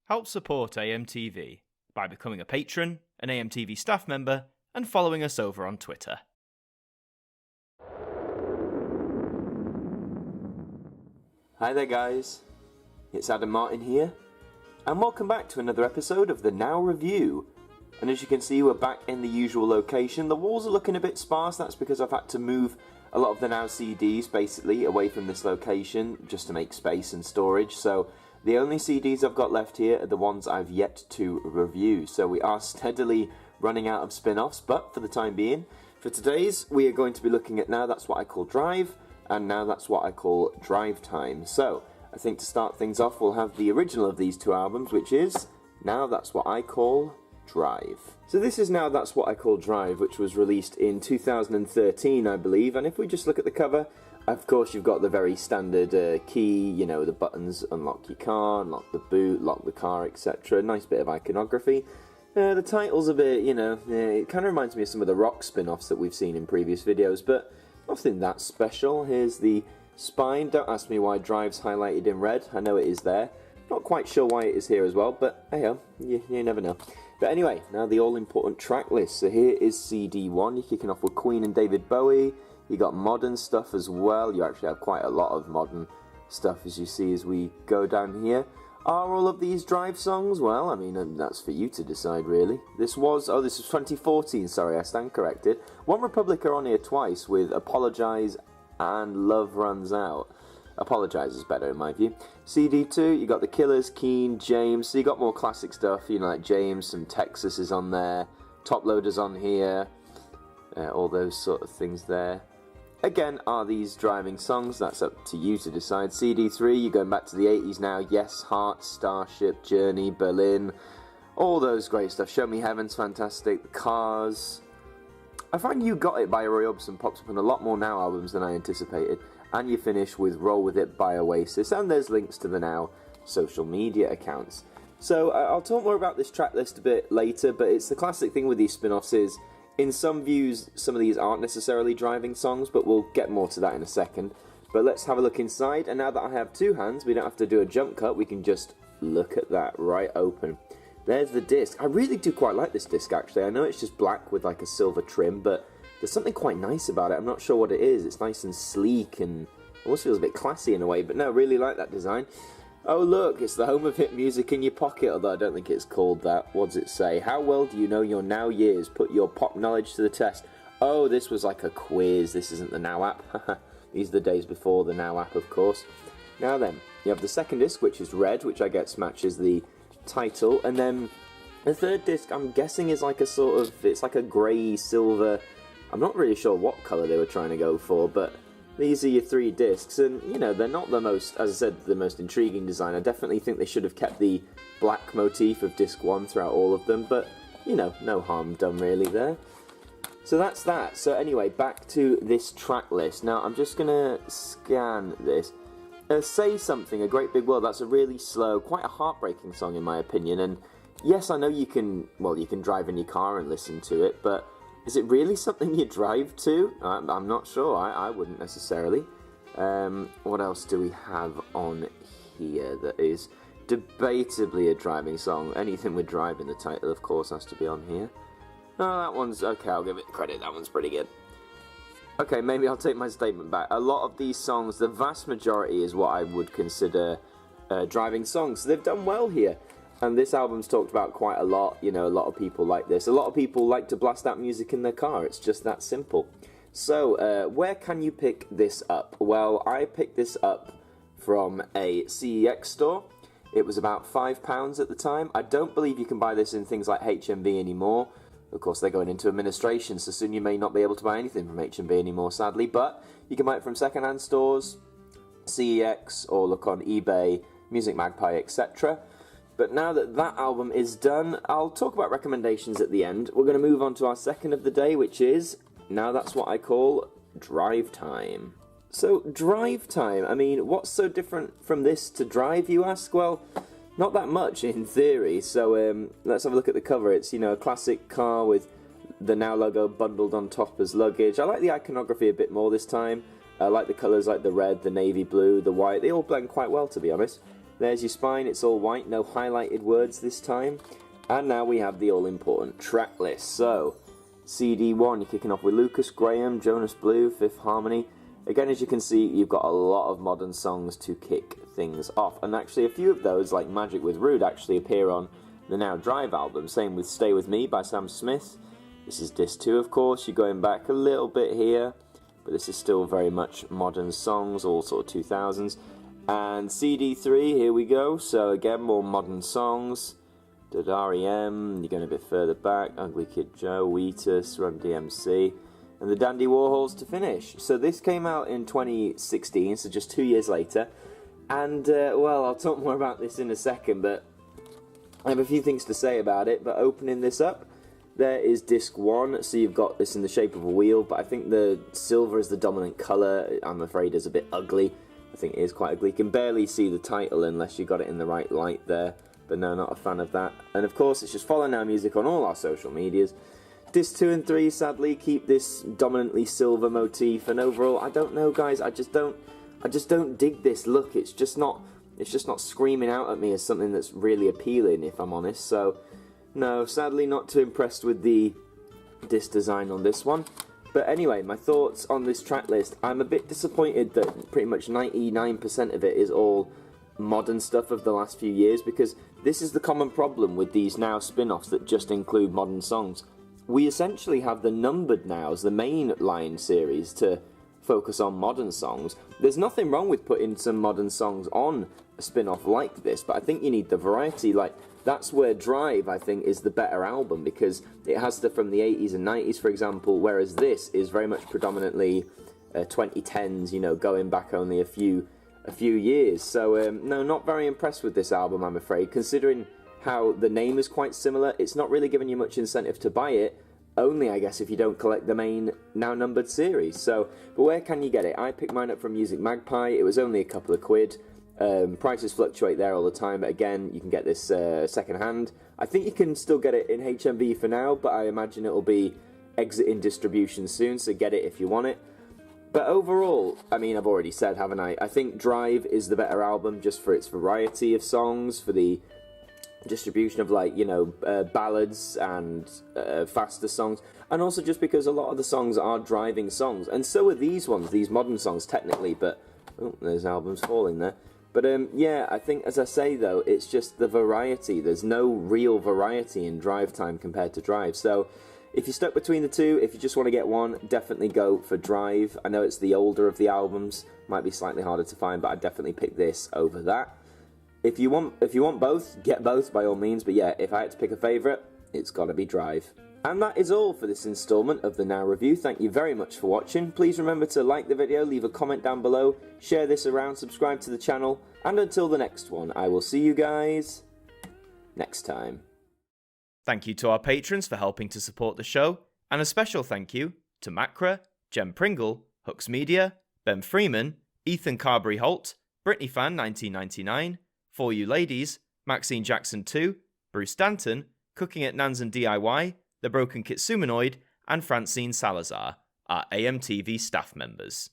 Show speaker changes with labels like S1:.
S1: Help support AMTV by becoming a patron, an AMTV staff member, and following us over on Twitter.
S2: Hi there guys, it's Adam Martin here, and welcome back to another episode of the Now Review. And as you can see, we're back in the usual location. The walls are looking a bit sparse. That's because I've had to move a lot of the Now CDs basically away from this location just to make space and storage. So the only CDs I've got left here are the ones I've yet to review. So we are steadily running out of spin-offs, but for the time being, for today's, we are going to be looking at Now That's What I Call Drive, and Now That's What I Call Drivetime. So I think to start things off, we'll have the original of these two albums, which is Now That's What I Call Drive. So this is Now That's What I Call Drive, which was released in 2013, I believe, and if we just look at the cover, of course you've got the very standard key, you know, the buttons, unlock your car, unlock the boot, lock the car, etc. Nice bit of iconography. The title's a bit, you know, it kind of reminds me of some of the rock spin-offs that we've seen in previous videos, but nothing that special. Here's the spine. Don't ask me why Drive's highlighted in red. I know it is there. Not quite sure why it is here as well, but hey-ho, you never know. But anyway, now the all-important track list. So here is CD1. You're kicking off with Queen and David Bowie. You got modern stuff as well. You actually have quite a lot of modern stuff, as you see as we go down here. Are all of these Drive songs? Well, I mean, that's for you to decide, really. This was 2014, sorry, I stand corrected. One Republic are on here twice with Apologise and Love Runs Out. Apologise is better in my view. CD2, you got The Killers, Keen, James, so you got more classic stuff, you know, like James, some Texas is on there, Top Loader's on here, all those sort of things there. Again, are these driving songs? That's up to you to decide. CD3, you're going back to the 80s now, Yes, Heart, Starship, Journey, Berlin, all those great stuff. Show Me Heaven's fantastic, The Cars. I find You Got It by Roy Orbison pops up on a lot more Now albums than I anticipated. And you finish with Roll With It by Oasis, and there's links to the Now social media accounts. So I'll talk more about this track list a bit later, but it's the classic thing with these spin-offs is, in some views, some of these aren't necessarily driving songs, but we'll get more to that in a second. But let's have a look inside, and now that I have two hands, we don't have to do a jump cut, we can just look at that right open. There's the disc. I really do quite like this disc, actually. I know it's just black with like a silver trim, but there's something quite nice about it. I'm not sure what it is. It's nice and sleek and almost feels a bit classy in a way, but no, really like that design. Oh look, it's the home of hit music in your pocket, although I don't think it's called that. What does it say? How well do you know your Now years? Put your pop knowledge to the test. Oh, this was like a quiz. This isn't the Now app. These are the days before the Now app, of course. Now then, you have the second disc, which is red, which I guess matches the title, and then the third disc, I'm guessing, is like a sort of, it's like a grey, silver, I'm not really sure what colour they were trying to go for, but these are your three discs, and, you know, they're not the most, as I said, the most intriguing design. I definitely think they should have kept the black motif of disc 1 throughout all of them, but, you know, no harm done really there. So that's that. So anyway, back to this track list. Now, I'm just going to scan this. Say Something, A Great Big World, that's a really slow, quite a heartbreaking song in my opinion, and yes, I know you can drive in your car and listen to it, but is it really something you drive to? I'm not sure. I wouldn't necessarily. What else do we have on here that is debatably a driving song? Anything with drive in the title, of course, has to be on here. Oh, that one's okay. I'll give it credit. That one's pretty good. Okay, maybe I'll take my statement back. A lot of these songs, the vast majority, is what I would consider driving songs. So they've done well here. And this album's talked about quite a lot, you know, a lot of people like this. A lot of people like to blast out music in their car, it's just that simple. So, where can you pick this up? Well, I picked this up from a CEX store. It was about £5 at the time. I don't believe you can buy this in things like HMV anymore. Of course, they're going into administration, so soon you may not be able to buy anything from HMV anymore, sadly. But you can buy it from second-hand stores, CEX, or look on eBay, Music Magpie, etc. But now that that album is done, I'll talk about recommendations at the end. We're going to move on to our second of the day, which is, Now That's What I Call Drivetime. So, Drivetime, I mean, what's so different from this to Drive, you ask? Well, not that much in theory. So, let's have a look at the cover. It's, you know, a classic car with the Now logo bundled on top as luggage. I like the iconography a bit more this time. I like the colours, like the red, the navy blue, the white. They all blend quite well, to be honest. There's your spine, it's all white, no highlighted words this time. And now we have the all-important track list. So, CD1, you're kicking off with Lucas Graham, Jonas Blue, Fifth Harmony. Again, as you can see, you've got a lot of modern songs to kick things off. And actually, a few of those, like Magic with Rude, actually appear on the Now Drive album. Same with Stay With Me by Sam Smith. This is disc 2, of course. You're going back a little bit here, but this is still very much modern songs, all sort of 2000s. And CD3, here we go. So again, more modern songs. R.E.M., you're going a bit further back. Ugly Kid Joe, Wheatus, Run DMC, and the Dandy Warhols to finish. So this came out in 2016, so just 2 years later. And, well, I'll talk more about this in a second, but I have a few things to say about it. But opening this up, there is disc 1, so you've got this in the shape of a wheel, but I think the silver is the dominant colour. I'm afraid is a bit ugly. I think it is quite ugly. You can barely see the title unless you got it in the right light there. But no, not a fan of that. And of course, it's just Follow Now Music on all our social medias. Disc 2 and 3, sadly, keep this dominantly silver motif. And overall, I don't know, guys. I just don't dig this look. It's just not screaming out at me as something that's really appealing, if I'm honest. So, no, sadly, not too impressed with the disc design on this one. But anyway, my thoughts on this track list. I'm a bit disappointed that pretty much 99% of it is all modern stuff of the last few years, because this is the common problem with these Now spin-offs that just include modern songs. We essentially have the numbered Nows, the main line series, to focus on modern songs. There's nothing wrong with putting some modern songs on a spin-off like this, but I think you need the variety. Like, that's where Drive, I think, is the better album, because it has stuff from the 80s and 90s, for example, whereas this is very much predominantly 2010s, you know, going back only a few years. So no, not very impressed with this album, I'm afraid. Considering how the name is quite similar, it's not really giving you much incentive to buy it, only I guess if you don't collect the main Now Numbered series. So, but where can you get it? I picked mine up from Music Magpie. It was only a couple of quid. Prices fluctuate there all the time, but again, you can get this second hand. I think you can still get it in HMV for now, but I imagine it'll be exiting distribution soon, so get it if you want it. But overall, I mean, I've already said, haven't I? I think Drive is the better album just for its variety of songs, for the distribution of, like, you know, ballads and faster songs, and also just because a lot of the songs are driving songs, and so are these ones, these modern songs technically, but, oh, there's albums falling there. But yeah, I think, as I say though, it's just the variety. There's no real variety in Drivetime compared to Drive, so if you're stuck between the two, if you just want to get one, definitely go for Drive. I know it's the older of the albums, might be slightly harder to find, but I'd definitely pick this over that. If you want both, get both by all means, but yeah, if I had to pick a favourite, it's got to be Drive. And that is all for this instalment of the Now Review. Thank you very much for watching. Please remember to like the video, leave a comment down below, share this around, subscribe to the channel, and until the next one, I will see you guys next time.
S1: Thank you to our patrons for helping to support the show, and a special thank you to Macra, Jem Pringle, Hooks Media, Ben Freeman, Ethan Carberry-Holt, Brittany Fan 1999, For You Ladies, Maxine Jackson 2, Bruce Danton, Cooking at Nansen DIY, The Broken Kitsumanoid, and Francine Salazar, our AMTV staff members.